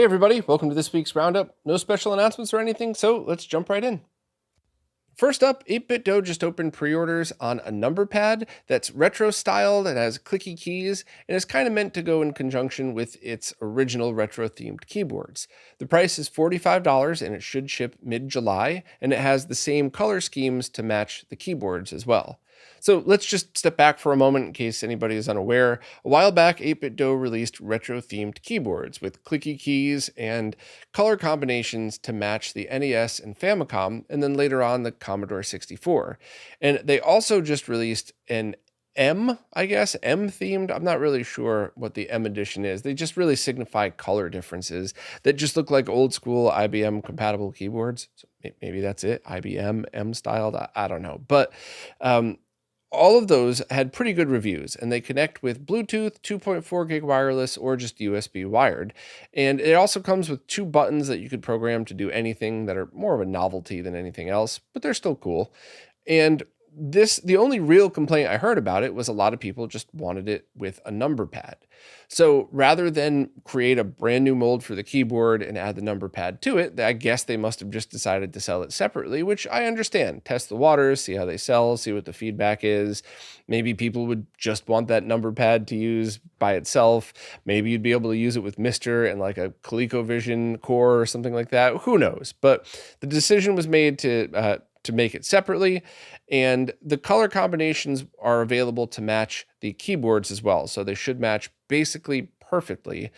Hey everybody, welcome to this week's Roundup. No special announcements or anything, so let's jump right in. First up, 8BitDo just opened pre-orders on a number pad that's retro-styled and has clicky keys, and is kind of meant to go in conjunction with its original retro-themed keyboards. The price is $45, and it should ship mid-July, and it has the same color schemes to match the keyboards as well. So let's just step back for a moment in case anybody is unaware. A while back, 8BitDo released retro-themed keyboards with clicky keys and color combinations to match the NES and Famicom, and then later on the Commodore 64. And they also just released an M themed. I'm not really sure what the M edition is. They just really signify color differences that just look like old school IBM compatible keyboards. So maybe that's it. IBM M styled. I don't know. But all of those had pretty good reviews, and they connect with Bluetooth, 2.4 gig wireless, or just USB wired. And it also comes with 2 buttons that you could program to do anything that are more of a novelty than anything else, but they're still cool. And the only real complaint I heard about it was a lot of people just wanted it with a number pad. So rather than create a brand new mold for the keyboard and add the number pad to it, I guess they must have just decided to sell it separately, which I understand. Test the waters, see how they sell, see what the feedback is. Maybe people would just want that number pad to use by itself. Maybe you'd be able to use it with Mister and like a ColecoVision core or something like that. Who knows? But the decision was made to make it separately, and the color combinations are available to match the keyboards as well. So they should match basically perfectly.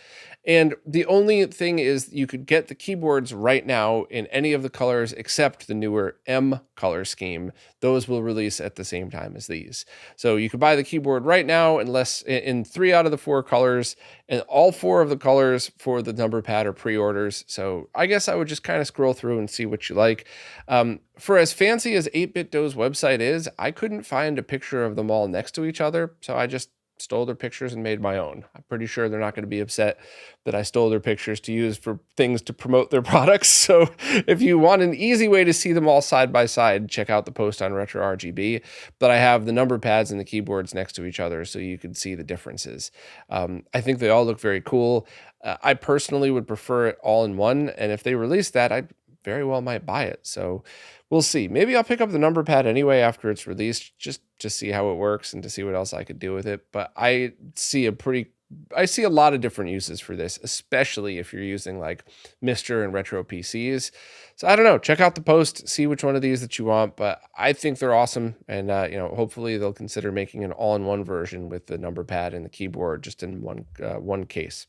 And the only thing is you could get the keyboards right now in any of the colors except the newer M color scheme. Those will release at the same time as these. So you could buy the keyboard right now in 3 out of the 4 colors, and all 4 of the colors for the number pad are pre-orders. So I guess I would just kind of scroll through and see what you like. For as fancy as 8BitDo's website is, I couldn't find a picture of them all next to each other, so I just stole their pictures and made my own. I'm pretty sure they're not going to be upset that I stole their pictures to use for things to promote their products. So if you want an easy way to see them all side by side, check out the post on RetroRGB. But I have the number pads and the keyboards next to each other so you can see the differences. I think they all look very cool. I personally would prefer it all in one, and if they release that, I very well might buy it. So we'll see. Maybe I'll pick up the number pad anyway after it's released, just to see how it works and to see what else I could do with it. But I see a lot of different uses for this, especially if you're using like Mister and retro PCs. So I don't know, check out the post, see which one of these that you want, but I think they're awesome. And, hopefully they'll consider making an all-in-one version with the number pad and the keyboard just in one case.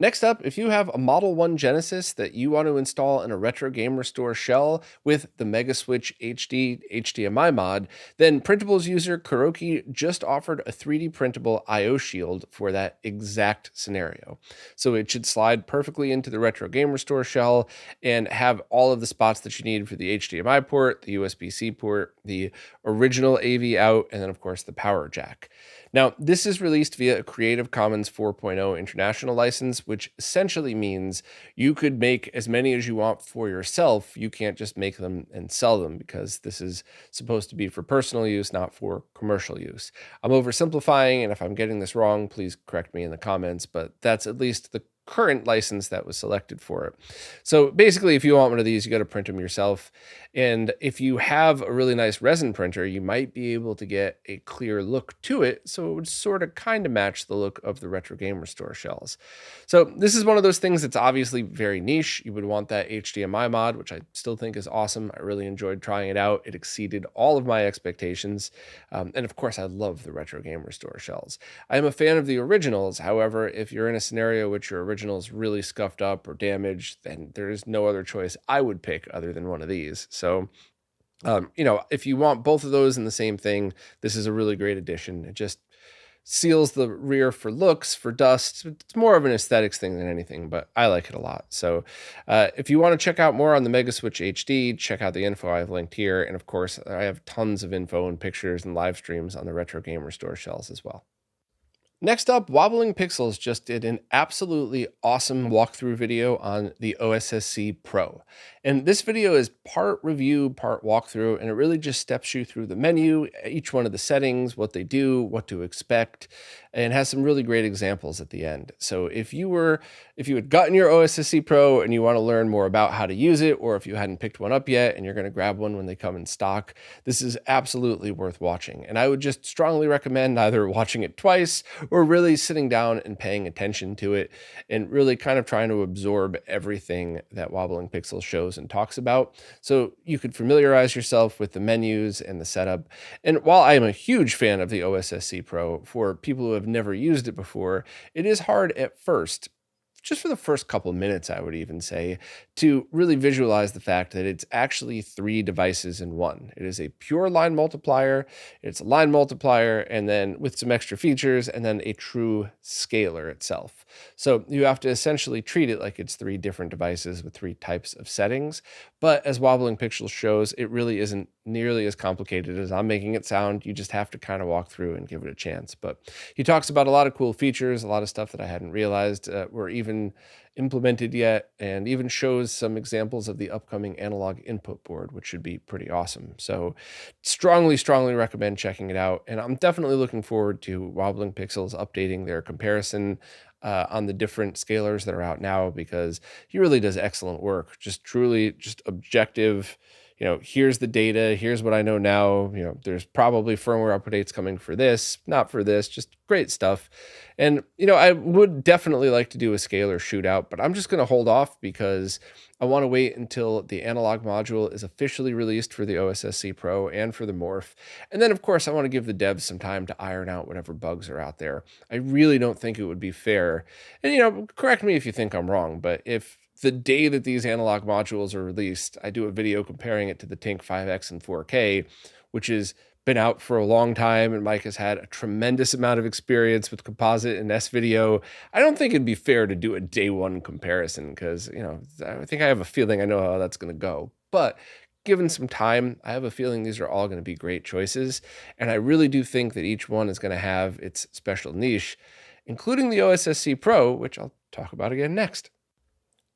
Next up, if you have a Model 1 Genesis that you want to install in a Retro Game Restore shell with the Megaswitch HD HDMI mod, then Printables user Kuroki just offered a 3D printable I/O shield for that exact scenario. So it should slide perfectly into the Retro Game Restore shell and have all of the spots that you need for the HDMI port, the USB-C port, the original AV out, and then of course the power jack. Now, this is released via a Creative Commons 4.0 international license, which essentially means you could make as many as you want for yourself. You can't just make them and sell them because this is supposed to be for personal use, not for commercial use. I'm oversimplifying, and if I'm getting this wrong, please correct me in the comments, but that's at least the current license that was selected for it. So basically, if you want one of these, you got to print them yourself. And if you have a really nice resin printer, you might be able to get a clear look to it, so it would sort of kind of match the look of the Retro Game Restore shells. So this is one of those things that's obviously very niche. You would want that HDMI mod, which I still think is awesome. I really enjoyed trying it out. It exceeded all of my expectations. And of course, I love the Retro Game Restore shells. I am a fan of the originals. However, if you're in a scenario which your original is really scuffed up or damaged, then there is no other choice I would pick other than one of these. So, if you want both of those in the same thing, this is a really great addition. It just seals the rear for looks, for dust. It's more of an aesthetics thing than anything, but I like it a lot. So if you want to check out more on the Megaswitch HD, check out the info I've linked here. And of course, I have tons of info and pictures and live streams on the Retro Game Restore shells as well. Next up, Wobbling Pixels just did an absolutely awesome walkthrough video on the OSSC Pro. And this video is part review, part walkthrough, and it really just steps you through the menu, each one of the settings, what they do, what to expect, and has some really great examples at the end. So if you had gotten your OSSC Pro and you want to learn more about how to use it, or if you hadn't picked one up yet and you're going to grab one when they come in stock, this is absolutely worth watching. And I would just strongly recommend either watching it twice or really sitting down and paying attention to it and really kind of trying to absorb everything that Wobbling Pixels shows and talks about. So you could familiarize yourself with the menus and the setup. And while I am a huge fan of the OSSC Pro, for people who have never used it before, it is hard at first, just for the first couple minutes, I would even say, to really visualize the fact that it's actually 3 devices in one. It is a pure line multiplier, it's a line multiplier, and then with some extra features, and then a true scaler itself. So you have to essentially treat it like it's 3 different devices with 3 types of settings. But as Wobbling Pixels shows, it really isn't nearly as complicated as I'm making it sound. You just have to kind of walk through and give it a chance. But he talks about a lot of cool features, a lot of stuff that I hadn't realized were even implemented yet, and even shows some examples of the upcoming analog input board, which should be pretty awesome. So strongly recommend checking it out. And I'm definitely looking forward to Wobbling Pixels updating their comparison on the different scalers that are out now, because he really does excellent work. Just truly just objective. Here's the data, here's what I know now. There's probably firmware updates coming for this, not for this, just great stuff. And, I would definitely like to do a scalar shootout, but I'm just going to hold off because I want to wait until the analog module is officially released for the OSSC Pro and for the Morph. And then, of course, I want to give the devs some time to iron out whatever bugs are out there. I really don't think it would be fair. And, correct me if you think I'm wrong, but if the day that these analog modules are released, I do a video comparing it to the Tink 5X in 4K, which has been out for a long time, and Mike has had a tremendous amount of experience with composite and S-video. I don't think it'd be fair to do a day one comparison because, I think I have a feeling I know how that's going to go. But given some time, I have a feeling these are all going to be great choices. And I really do think that each one is going to have its special niche, including the OSSC Pro, which I'll talk about again next.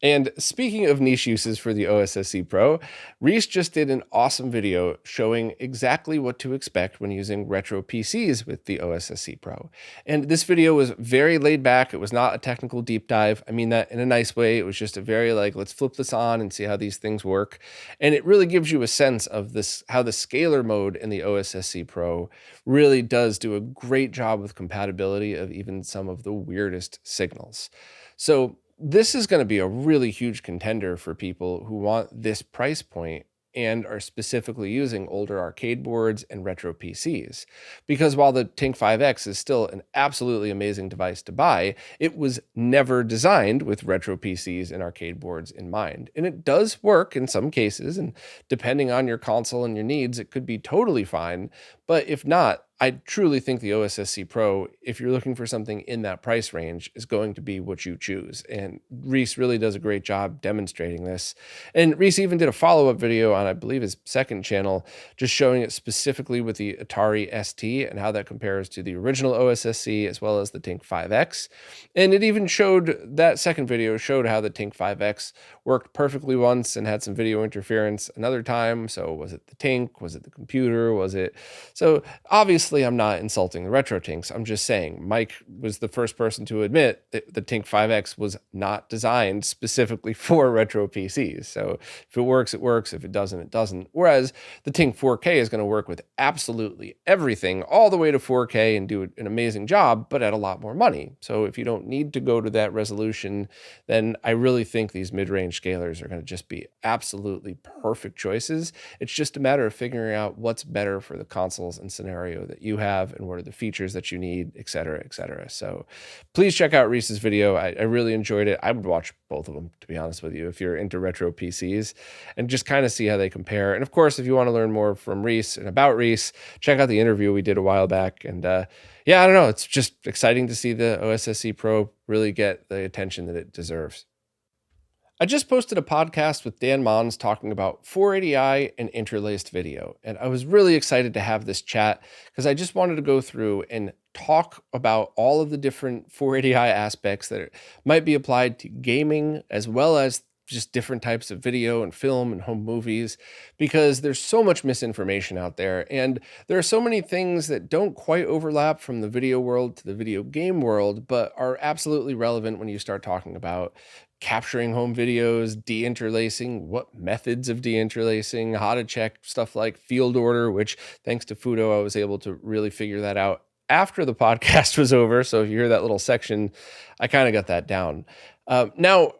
And speaking of niche uses for the OSSC Pro, Reese just did an awesome video showing exactly what to expect when using retro PCs with the OSSC Pro. And this video was very laid back. It was not a technical deep dive. I mean that in a nice way. It was just a very let's flip this on and see how these things work. And it really gives you a sense of this, how the scalar mode in the OSSC Pro really does do a great job with compatibility of even some of the weirdest signals. So this is going to be a really huge contender for people who want this price point and are specifically using older arcade boards and retro PCs. Because while the Tink 5X is still an absolutely amazing device to buy, it was never designed with retro PCs and arcade boards in mind. And it does work in some cases, and depending on your console and your needs, it could be totally fine. But if not, I truly think the OSSC Pro, if you're looking for something in that price range, is going to be what you choose. And Reese really does a great job demonstrating this. And Reese even did a follow-up video on, I believe, his second channel, just showing it specifically with the Atari ST and how that compares to the original OSSC as well as the Tink 5X. And it even showed, that second video showed how the Tink 5X worked perfectly once and had some video interference another time. So was it the Tink? Was it the computer? Was it... So obviously I'm not insulting the retro Tinks. I'm just saying Mike was the first person to admit that the Tink 5X was not designed specifically for retro PCs. So if it works, it works. If it doesn't, it doesn't. Whereas the Tink 4K is going to work with absolutely everything all the way to 4K and do an amazing job, but at a lot more money. So if you don't need to go to that resolution, then I really think these mid-range scalers are going to just be absolutely perfect choices. It's just a matter of figuring out what's better for the consoles and scenario that you have and what are the features that you need, et cetera, et cetera. So please check out Reese's video. I really enjoyed it. I would watch both of them, to be honest with you, if you're into retro PCs, and just kind of see how they compare. And of course, if you want to learn more from Reese and about Reese, check out the interview we did a while back. And yeah, I don't know. It's just exciting to see the OSSC Pro really get the attention that it deserves. I just posted a podcast with Dan Mons talking about 480i and interlaced video, and I was really excited to have this chat because I just wanted to go through and talk about all of the different 480i aspects that might be applied to gaming, as well as just different types of video and film and home movies, because there's so much misinformation out there. And there are so many things that don't quite overlap from the video world to the video game world, but are absolutely relevant when you start talking about capturing home videos, deinterlacing, what methods of deinterlacing, how to check stuff like field order, which thanks to Fudo, I was able to really figure that out after the podcast was over. So if you hear that little section, I kind of got that down. Now,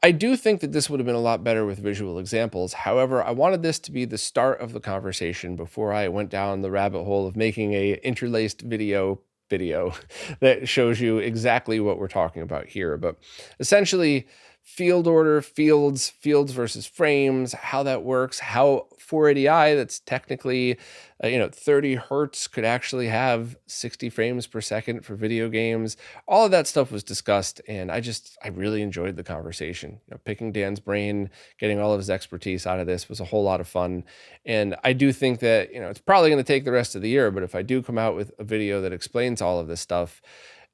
I do think that this would have been a lot better with visual examples. However, I wanted this to be the start of the conversation before I went down the rabbit hole of making a interlaced video that shows you exactly what we're talking about here. But essentially, field order, fields versus frames, how that works, how 480i, that's technically 30 hertz, could actually have 60 frames per second for video games. All of that stuff was discussed, and I really enjoyed the conversation. Picking Dan's brain, getting all of his expertise out of this was a whole lot of fun. And I do think that it's probably going to take the rest of the year, but if I do come out with a video that explains all of this stuff,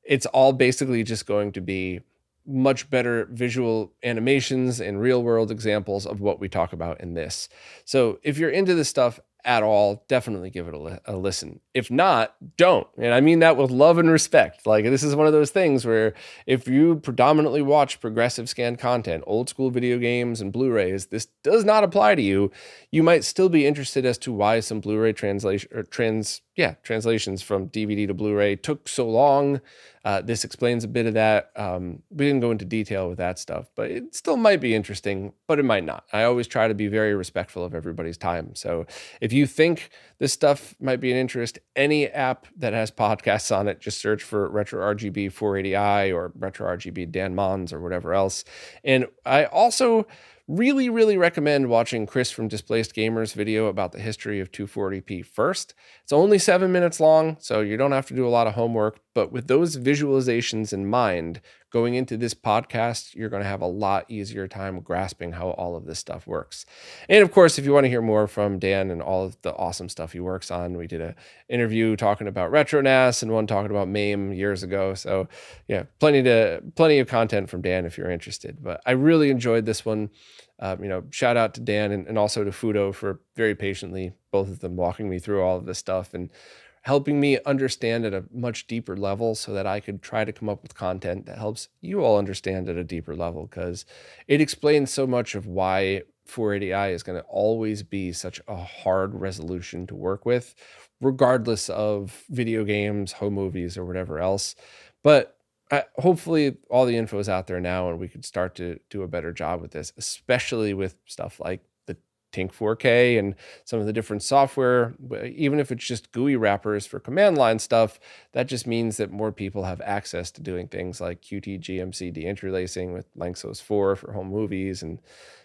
it's all basically just going to be much better visual animations and real world examples of what we talk about in this. So if you're into this stuff at all, definitely give it a listen. If not, don't. And I mean that with love and respect. Like, this is one of those things where if you predominantly watch progressive scan content, old school video games and Blu-rays, this does not apply to you. You might still be interested as to why some Blu-ray translations from DVD to Blu-ray took so long. This explains a bit of that. We didn't go into detail with that stuff, but it still might be interesting, but it might not. I always try to be very respectful of everybody's time. So if you think this stuff might be an interest, any app that has podcasts on it, just search for RetroRGB 480i or RetroRGB Dan Mons or whatever else. And I also really, really recommend watching Chris from Displaced Gamers' video about the history of 240p first. It's only 7 minutes long, so you don't have to do a lot of homework, but with those visualizations in mind, going into this podcast, you're going to have a lot easier time grasping how all of this stuff works. And of course, if you want to hear more from Dan and all of the awesome stuff he works on, we did an interview talking about RetroNAS and one talking about MAME years ago. So yeah, plenty of content from Dan if you're interested. But I really enjoyed this one. Shout out to Dan and also to Fudo for very patiently, both of them walking me through all of this stuff and helping me understand at a much deeper level so that I could try to come up with content that helps you all understand at a deeper level, because it explains so much of why 480i is going to always be such a hard resolution to work with, regardless of video games, home movies, or whatever else. But hopefully all the info is out there now and we could start to do a better job with this, especially with stuff like the Tink 4K and some of the different software. Even if it's just GUI wrappers for command line stuff, that just means that more people have access to doing things like QT-GMC deinterlacing with Lanczos 4 for home movies. And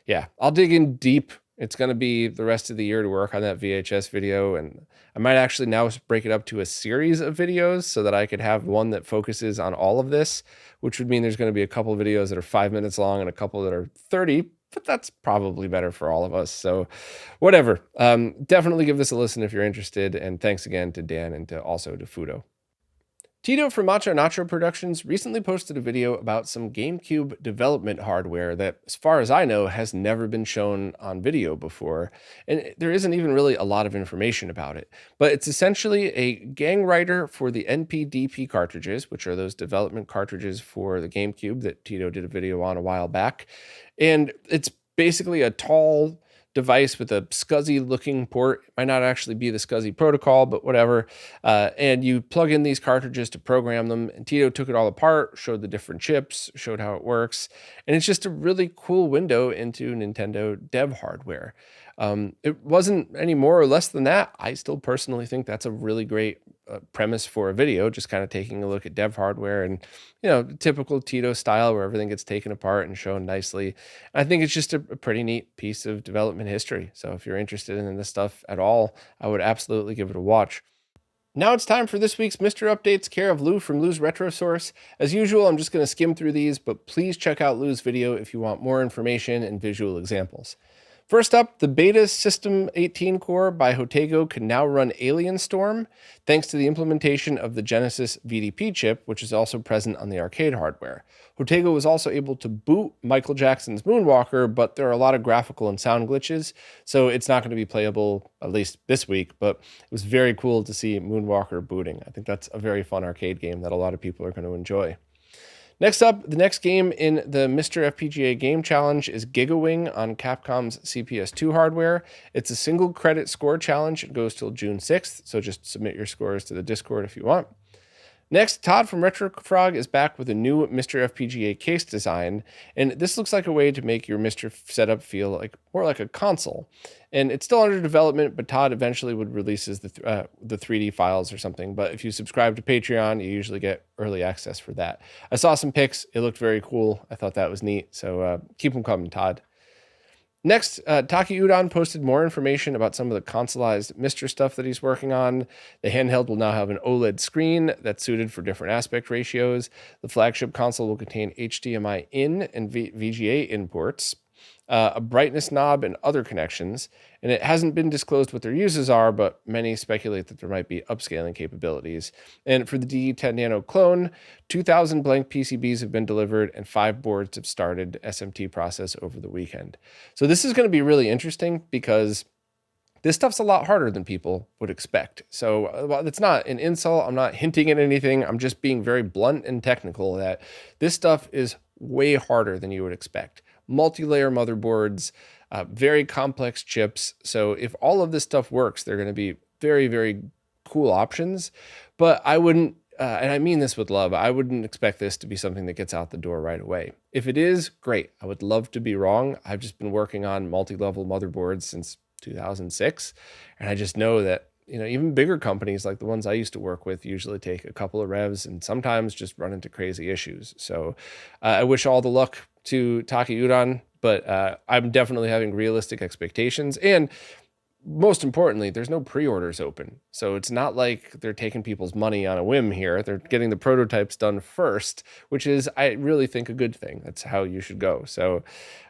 yeah, I'll dig in deep. It's going to be the rest of the year to work on that VHS video. And I might actually now break it up to a series of videos so that I could have one that focuses on all of this, which would mean there's going to be a couple of videos that are 5 minutes long and a couple that are 30, but that's probably better for all of us. So whatever, definitely give this a listen if you're interested. And thanks again to Dan and also to Fudo. Tito from Macho Nacho Productions recently posted a video about some GameCube development hardware that, as far as I know, has never been shown on video before, and there isn't even really a lot of information about it. But it's essentially a gang writer for the NPDP cartridges, which are those development cartridges for the GameCube that Tito did a video on a while back. And it's basically a tall device with a SCSI looking port. It might not actually be the SCSI protocol, but whatever. And you plug in these cartridges to program them. And Tito took it all apart, showed the different chips, showed how it works. And it's just a really cool window into Nintendo dev hardware. It wasn't any more or less than that. I still personally think that's a really great premise for a video, just kind of taking a look at dev hardware and, typical Tito style where everything gets taken apart and shown nicely. I think it's just a pretty neat piece of development history. So if you're interested in this stuff at all, I would absolutely give it a watch. Now it's time for this week's Mr. Updates, care of Lou from Lou's Retro Source. As usual, I'm just going to skim through these, but please check out Lou's video if you want more information and visual examples. First up, the beta System 18 core by Hotego can now run Alien Storm, thanks to the implementation of the Genesis VDP chip, which is also present on the arcade hardware. Hotego was also able to boot Michael Jackson's Moonwalker, but there are a lot of graphical and sound glitches, so it's not going to be playable, at least this week, but it was very cool to see Moonwalker booting. I think that's a very fun arcade game that a lot of people are going to enjoy. Next up, the next game in the Mr. FPGA Game Challenge is GigaWing on Capcom's CPS2 hardware. It's a single credit score challenge. It goes till June 6th, so just submit your scores to the Discord if you want. Next, Todd from RetroFrog is back with a new Mr. FPGA case design, and this looks like a way to make your Mr. setup feel like more like a console. And it's still under development, but Todd eventually would releases the 3D files or something. But if you subscribe to Patreon, you usually get early access for that. I saw some pics. It looked very cool. I thought that was neat. So keep them coming, Todd. Next, Taki Udon posted more information about some of the consoleized Mr. stuff that he's working on. The handheld will now have an OLED screen that's suited for different aspect ratios. The flagship console will contain HDMI in and VGA in ports, a brightness knob, and other connections. And it hasn't been disclosed what their uses are, but many speculate that there might be upscaling capabilities. And for the D10 Nano clone, 2,000 blank PCBs have been delivered and 5 boards have started SMT process over the weekend. So this is going to be really interesting because this stuff's a lot harder than people would expect. So while it's not an insult, I'm not hinting at anything. I'm just being very blunt and technical that this stuff is way harder than you would expect. Multi-layer motherboards, very complex chips. So if all of this stuff works, they're going to be very, very cool options. But I wouldn't, and I mean this with love, I wouldn't expect this to be something that gets out the door right away. If it is, great. I would love to be wrong. I've just been working on multi-level motherboards since 2006. And I just know that, you know, even bigger companies like the ones I used to work with usually take a couple of revs and sometimes just run into crazy issues. So I wish all the luck to Taki Udon, but I'm definitely having realistic expectations. And most importantly, there's no pre-orders open. So it's not like they're taking people's money on a whim here. They're getting the prototypes done first, which is, I really think, a good thing. That's how you should go. So,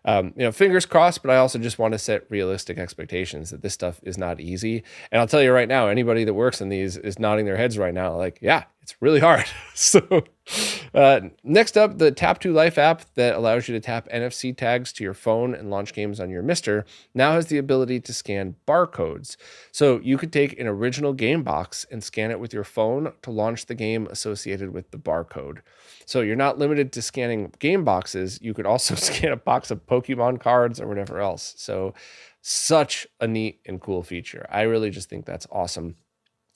you know, fingers crossed, but I also just want to set realistic expectations that this stuff is not easy. And I'll tell you right now, anybody that works in these is nodding their heads right now. Like, yeah, it's really hard. So next up, the Tap to Life app that allows you to tap NFC tags to your phone and launch games on your Mister now has the ability to scan barcodes. So you could take an original game box and scan it with your phone to launch the game associated with the barcode. So you're not limited to scanning game boxes. You could also scan a box of Pokemon cards or whatever else. So such a neat and cool feature. I really just think that's awesome.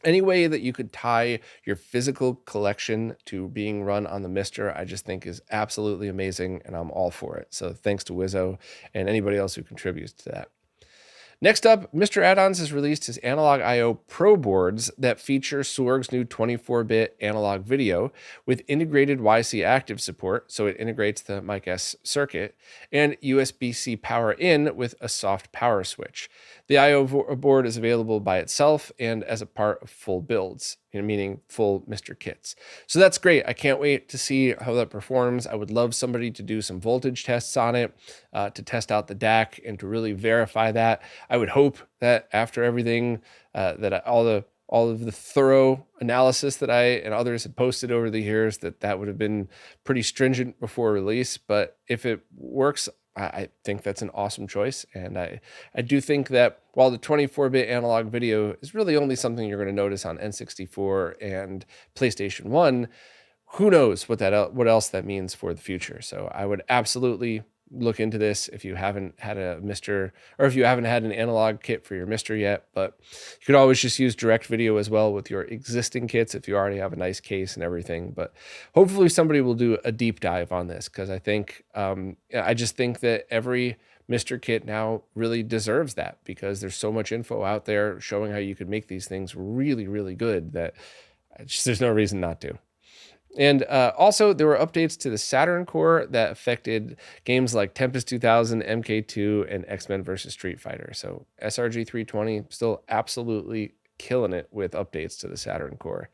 Any way that you could tie your physical collection to being run on the Mister, I just think is absolutely amazing, and I'm all for it. So thanks to Wizzo and anybody else who contributes to that. Next up, Mr. Add-ons has released his Analog I/O Pro boards that feature Sorg's new 24-bit analog video with integrated YC active support, so it integrates the Mic S circuit, and USB-C power in with a soft power switch. The I/O board is available by itself and as a part of full builds, meaning full Mr. kits. So that's great. I can't wait to see how that performs. I would love somebody to do some voltage tests on it, to test out the DAC and to really verify that. I would hope that after everything, all of the thorough analysis that I and others had posted over the years, that would have been pretty stringent before release. But if it works, I think that's an awesome choice. And I do think that while the 24-bit analog video is really only something you're going to notice on N64 and PlayStation 1, who knows what else that means for the future. So I would absolutely look into this if you haven't had a Mister, or if you haven't had an analog kit for your Mister yet. But you could always just use direct video as well with your existing kits if you already have a nice case and everything. But hopefully somebody will do a deep dive on this, because I think I just think that every Mister kit now really deserves that, because there's so much info out there showing how you could make these things really, really good that there's no reason not to. And also, there were updates to the Saturn core that affected games like Tempest 2000, MK2, and X-Men vs. Street Fighter. So SRG 320 still absolutely killing it with updates to the Saturn core.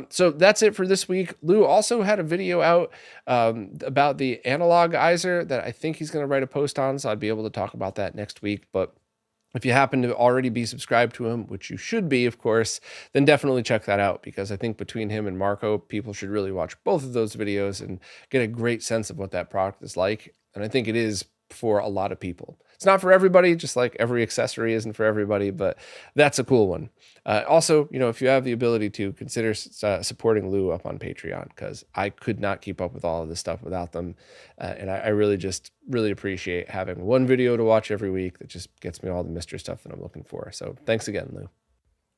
So that's it for this week. Lou also had a video out about the analogizer that I think he's going to write a post on, so I'd be able to talk about that next week. But if you happen to already be subscribed to him, which you should be, of course, then definitely check that out, because I think between him and Marco, people should really watch both of those videos and get a great sense of what that product is like. And I think it is for a lot of people. It's not for everybody, just like every accessory isn't for everybody, but that's a cool one. Also, if you have the ability to, consider supporting Lou up on Patreon, because I could not keep up with all of this stuff without them. And I really appreciate having one video to watch every week that just gets me all the mystery stuff that I'm looking for. So thanks again, Lou.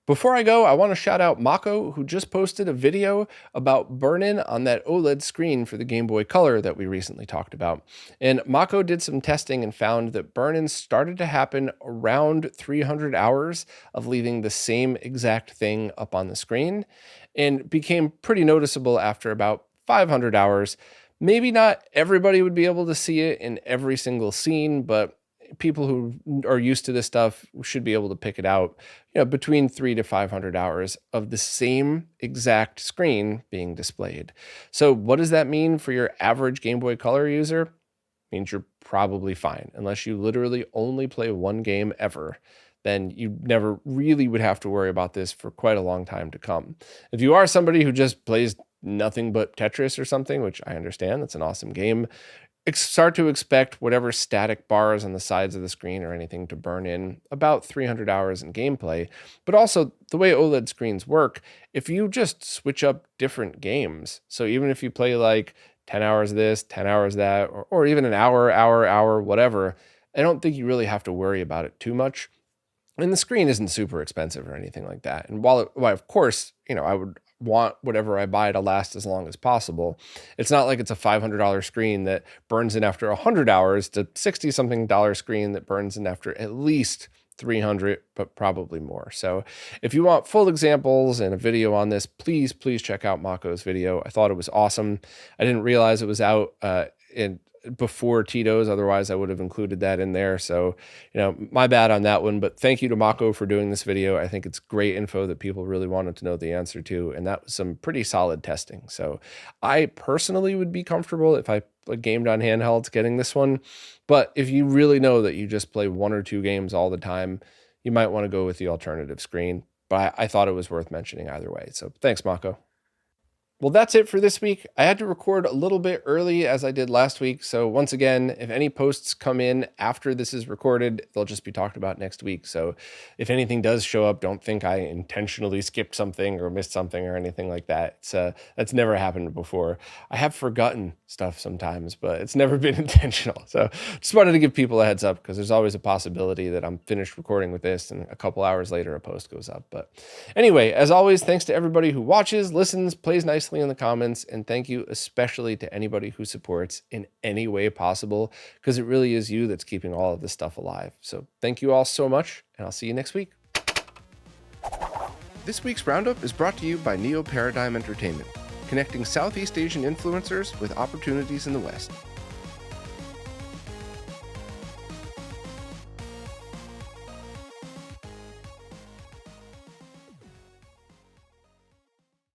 Before I go, I want to shout out Mako, who just posted a video about burn-in on that OLED screen for the Game Boy Color that we recently talked about. And Mako did some testing and found that burn-in started to happen around 300 hours of leaving the same exact thing up on the screen, and became pretty noticeable after about 500 hours. Maybe not everybody would be able to see it in every single scene, but people who are used to this stuff should be able to pick it out, between 300 to 500 hours of the same exact screen being displayed. So what does that mean for your average Game Boy Color user? It means you're probably fine, unless you literally only play one game ever. Then you never really would have to worry about this for quite a long time to come. If you are somebody who just plays nothing but Tetris or something, which I understand, that's an awesome game, start to expect whatever static bars on the sides of the screen or anything to burn in about 300 hours in gameplay. But also, the way OLED screens work, if you just switch up different games, so even if you play like 10 hours this, 10 hours that, or even an hour, whatever, I don't think you really have to worry about it too much. And the screen isn't super expensive or anything like that. And while of course, I would want whatever I buy to last as long as possible, it's not like it's a $500 screen that burns in after 100 hours to $60-something screen that burns in after at least 300, but probably more. So if you want full examples and a video on this, please check out Mako's video. I thought it was awesome. I didn't realize it was out before Tito's, otherwise I would have included that in there. So, my bad on that one, but thank you to Mako for doing this video. I think it's great info that people really wanted to know the answer to, and that was some pretty solid testing. So I personally would be comfortable if I gamed on handhelds getting this one, but if you really know that you just play one or two games all the time, you might want to go with the alternative screen, but I thought it was worth mentioning either way. So thanks, Mako. Well, that's it for this week. I had to record a little bit early as I did last week. So once again, if any posts come in after this is recorded, they'll just be talked about next week. So if anything does show up, don't think I intentionally skipped something or missed something or anything like that. That's never happened before. I have forgotten stuff sometimes, but it's never been intentional. So just wanted to give people a heads up, because there's always a possibility that I'm finished recording with this and a couple hours later a post goes up. But anyway, as always, thanks to everybody who watches, listens, plays nicely in the comments, and thank you especially to anybody who supports in any way possible, because it really is you that's keeping all of this stuff alive. So thank you all so much, and I'll see you next week. This week's Roundup is brought to you by Neo Paradigm Entertainment, connecting Southeast Asian influencers with opportunities in the West.